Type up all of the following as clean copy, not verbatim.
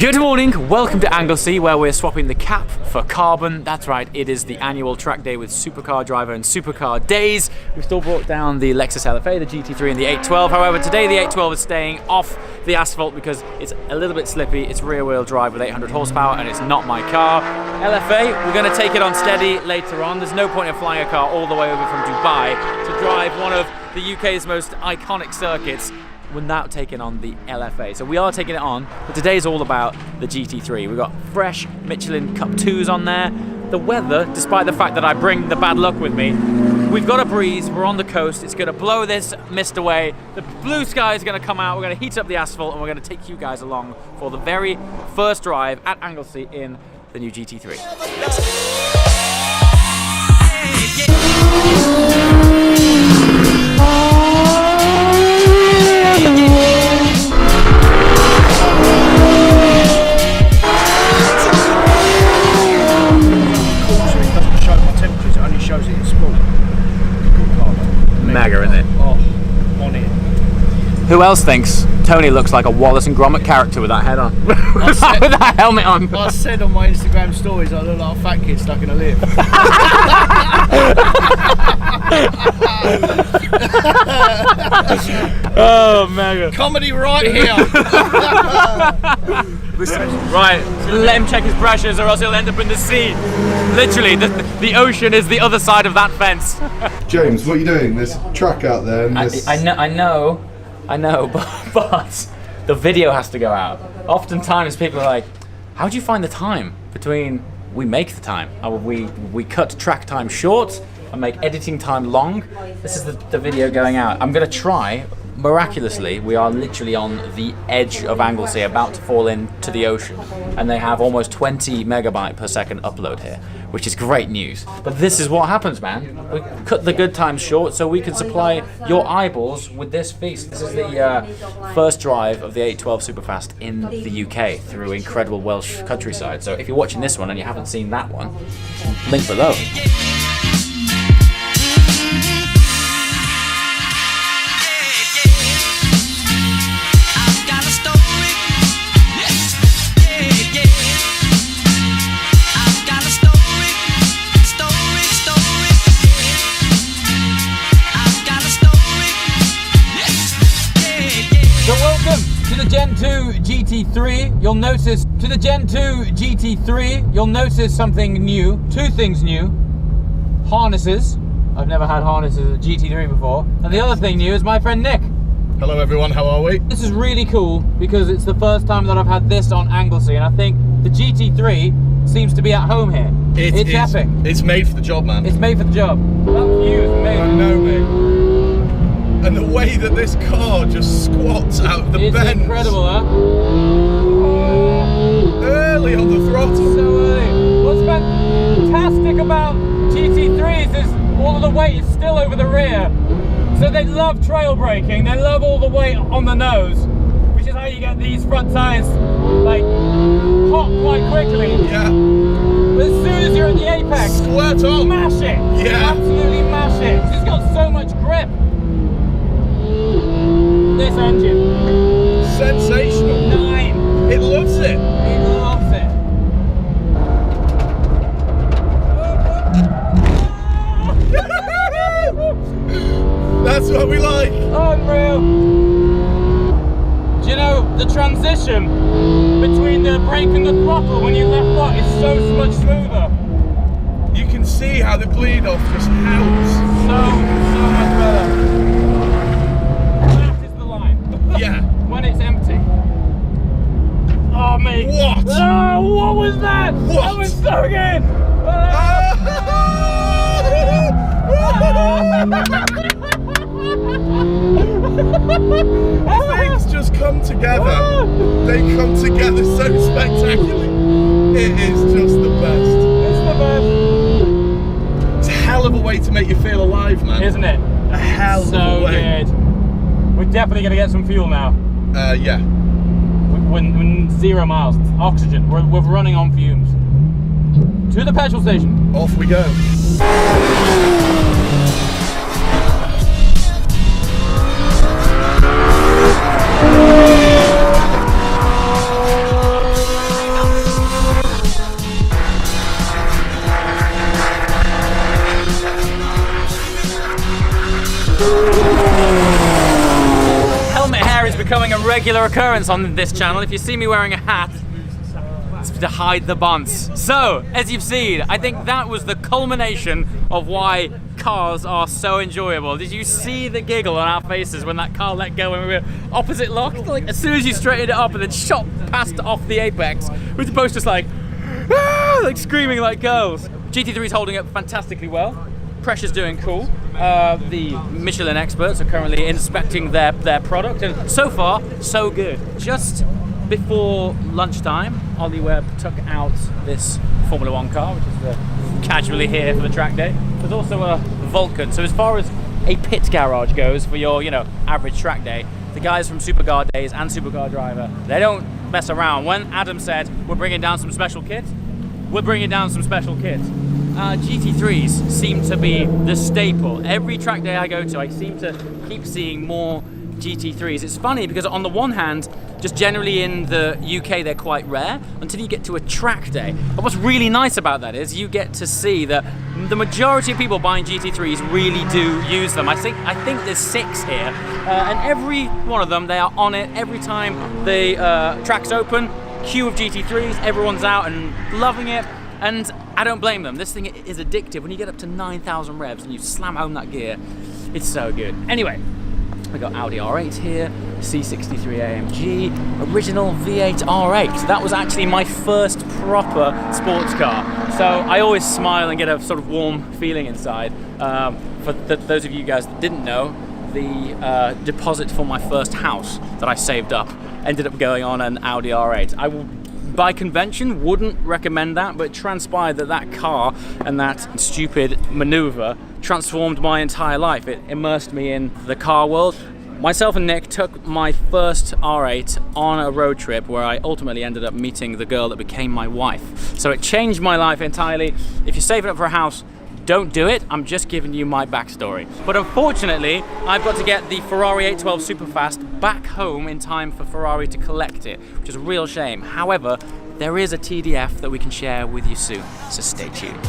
Good morning, welcome to Anglesey, where we're swapping the cap for carbon. That's right, it is the annual track day with Supercar Driver and Supercar Days. We've still brought down the Lexus LFA, the GT3 and the 812. However, today the 812 is staying off the asphalt because it's a little bit slippy. It's rear wheel drive with 800 horsepower and it's not my car. LFA, we're going to take it on steady later on. There's no point in flying a car all the way over from Dubai to drive one of the UK's most iconic circuits without taking on the LFA. So we are taking it on, but today's all about the GT3. We've got fresh Michelin Cup 2s on there. The weather, despite the fact that I bring the bad luck with me, we've got a breeze, we're on the coast, it's gonna blow this mist away, the blue sky is gonna come out, we're gonna heat up the asphalt, and we're gonna take you guys along for the very first drive at Anglesey in the new GT3. Mega, isn't it? Oh, on it. Who else thinks Tony looks like a Wallace and Gromit character with that head on? with that helmet on? I said on my Instagram stories I look like a fat kid stuck in a lift. Oh, mega. Comedy right here. Right, let him check his pressures or else he'll end up in the sea. Literally, the ocean is the other side of that fence. James, what are you doing? There's a track out there. And I know, but the video has to go out. Oftentimes people are like, how do you find the time between we make the time? We cut track time short and make editing time long. This is the video going out. I'm gonna try. Miraculously, we are literally on the edge of Anglesey, about to fall into the ocean, and they have almost 20 megabyte per second upload here, which is great news. But this is what happens, man. We cut the good times short so we can supply your eyeballs with this feast. This is the first drive of the 812 Superfast in the UK through incredible Welsh countryside. So if you're watching this one and you haven't seen that one, link below. Gen 2 GT3, you'll notice something new, two things new. Harnesses. I've never had harnesses at GT3 before. And the other thing new is my friend Nick. Hello everyone, how are we? This is really cool because it's the first time that I've had this on Anglesey, and I think the GT3 seems to be at home here. It's epic. It's made for the job, man. It's made for the job. That view is made. I know, mate. And the way that this car just squats out of the bends. It's incredible, huh? Early on the throttle. So early. What's fantastic about GT3s is all of the weight is still over the rear. So they love trail braking, they love all the weight on the nose, which is how you get these front tyres like hot quite quickly. Yeah. But as soon as you're at the apex, squirt on. Mash it. Yeah. Absolutely mash it. It's got so much grip. This engine. Sensational. 9. It loves it. It loves it. That's what we like. Unreal. Do you know, the transition between the brake and the throttle when you left foot is so much smoother. You can see how the bleed off just howls. So much better. Yeah. When it's empty. Oh, mate. What? Oh, what was that? What? That was so good. Things just come together. They come together so spectacularly. It is just the best. It's the best. It's a hell of a way to make you feel alive, man. Isn't it? A hell of a way. So good. We're definitely going to get some fuel now. Yeah. When 0 miles, oxygen. We're running on fumes. To the petrol station. Off we go. becoming a regular occurrence on this channel. If you see me wearing a hat, it's to hide the bonds. So, as you've seen, I think that was the culmination of why cars are so enjoyable. Did you see the giggle on our faces when that car let go and we were opposite locked? Like, as soon as you straightened it up and then shot past off the apex, we were both just like, ah, like screaming like girls. GT3 is holding up fantastically well. Pressure's doing cool. The Michelin experts are currently inspecting their product, and so far, so good. Just before lunchtime, Ollie Webb took out this Formula One car, which is casually here for the track day. There's also a Vulcan. So as far as a pit garage goes for your, average track day, the guys from Supercar Days and Supercar Driver, they don't mess around. When Adam said we're bringing down some special kit, we're bringing down some special kit. GT3s seem to be the staple. Every track day I go to, I seem to keep seeing more GT3s. It's funny because on the one hand, just generally in the UK they're quite rare until you get to a track day. But what's really nice about that is you get to see that the majority of people buying GT3s really do use them. I think there's 6 here, and every one of them, they are on it every time the track's open. Queue of GT3s, everyone's out and loving it, and I don't blame them. This thing is addictive. When you get up to 9,000 revs and you slam home that gear, it's so good. Anyway, we got Audi R8 here, C63 AMG, original V8 R8. That was actually my first proper sports car. So I always smile and get a sort of warm feeling inside. For those of you guys that didn't know, the deposit for my first house that I saved up ended up going on an Audi R8. I will, by convention, wouldn't recommend that, but it transpired that that car and that stupid maneuver transformed my entire life. It immersed me in the car world. Myself and Nick took my first R8 on a road trip where I ultimately ended up meeting the girl that became my wife. So it changed my life entirely. If you're saving up for a house, don't do it. I'm just giving you my backstory. But unfortunately, I've got to get the Ferrari 812 Superfast back home in time for Ferrari to collect it, which is a real shame. However, there is a TDF that we can share with you soon, so stay tuned.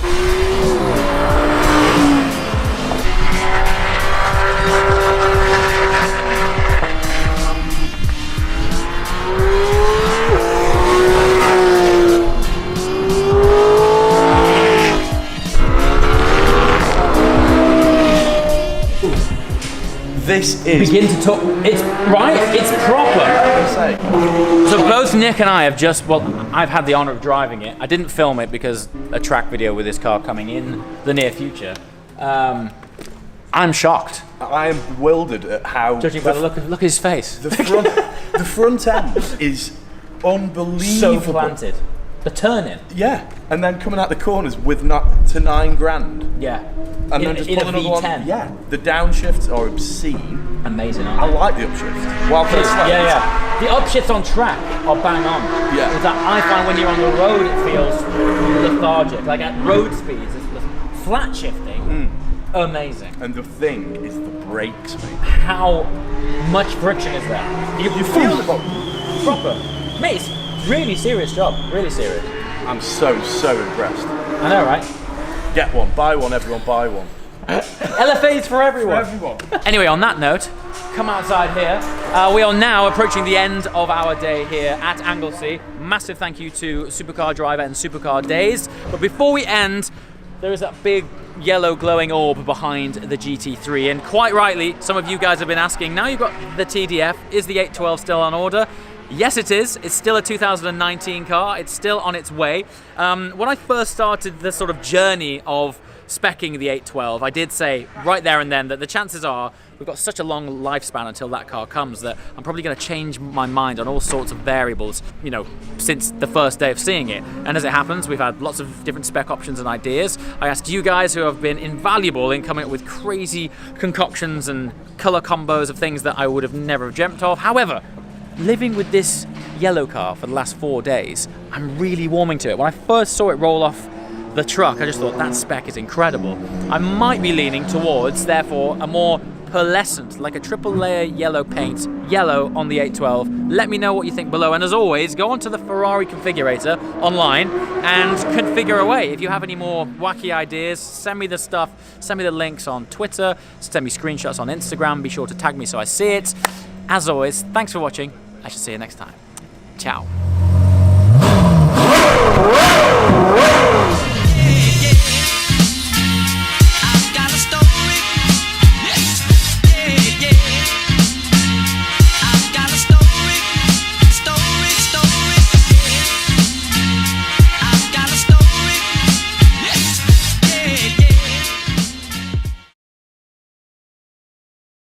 This is... Begin to talk. It's right. It's proper. So both Nick and I have just, well, I've had the honor of driving it. I didn't film it because a track video with this car coming in the near future. I'm shocked. I am bewildered at how... Judging by the look at his face. The front end is unbelievable. So planted. The turn-in. Yeah, and then coming out the corners with not to $9,000. Yeah. And then just in pull a another V10. one. Yeah, the downshifts are obscene. Amazing, I aren't they? like the upshift. While for the slopes, Yeah. The upshifts on track are bang on. Yeah. Is that I find when you're on the road it feels lethargic. Like at road speeds, it's flat shifting. Amazing. And the thing is the brakes, mate. How much friction is there? You feel it proper. Mate, it's really serious job. Really serious. I'm so impressed. I know, right? Get one, buy one, everyone buy one. LFAs for everyone. Anyway, on that note, come outside here. We are now approaching the end of our day here at Anglesey. Massive thank you to Supercar Driver and Supercar Days. But before we end, there is that big yellow glowing orb behind the GT3, and quite rightly, some of you guys have been asking, now you've got the TDF, is the 812 still on order? Yes, it is. It's still a 2019 car. It's still on its way. When I first started the sort of journey of speccing the 812, I did say right there and then that the chances are we've got such a long lifespan until that car comes that I'm probably going to change my mind on all sorts of variables, since the first day of seeing it. And as it happens, we've had lots of different spec options and ideas. I asked you guys who have been invaluable in coming up with crazy concoctions and color combos of things that I would have never dreamt of. However, living with this yellow car for the last 4 days, I'm really warming to it. When I first saw it roll off the truck, I just thought that spec is incredible. I might be leaning towards, therefore, a more pearlescent, like a triple layer yellow paint, yellow on the 812. Let me know what you think below, and as always, go onto the Ferrari configurator online and configure away. If you have any more wacky ideas, send me the stuff, send me the links on Twitter, send me screenshots on Instagram, be sure to tag me so I see it. As always, thanks for watching. I shall see you next time. Ciao.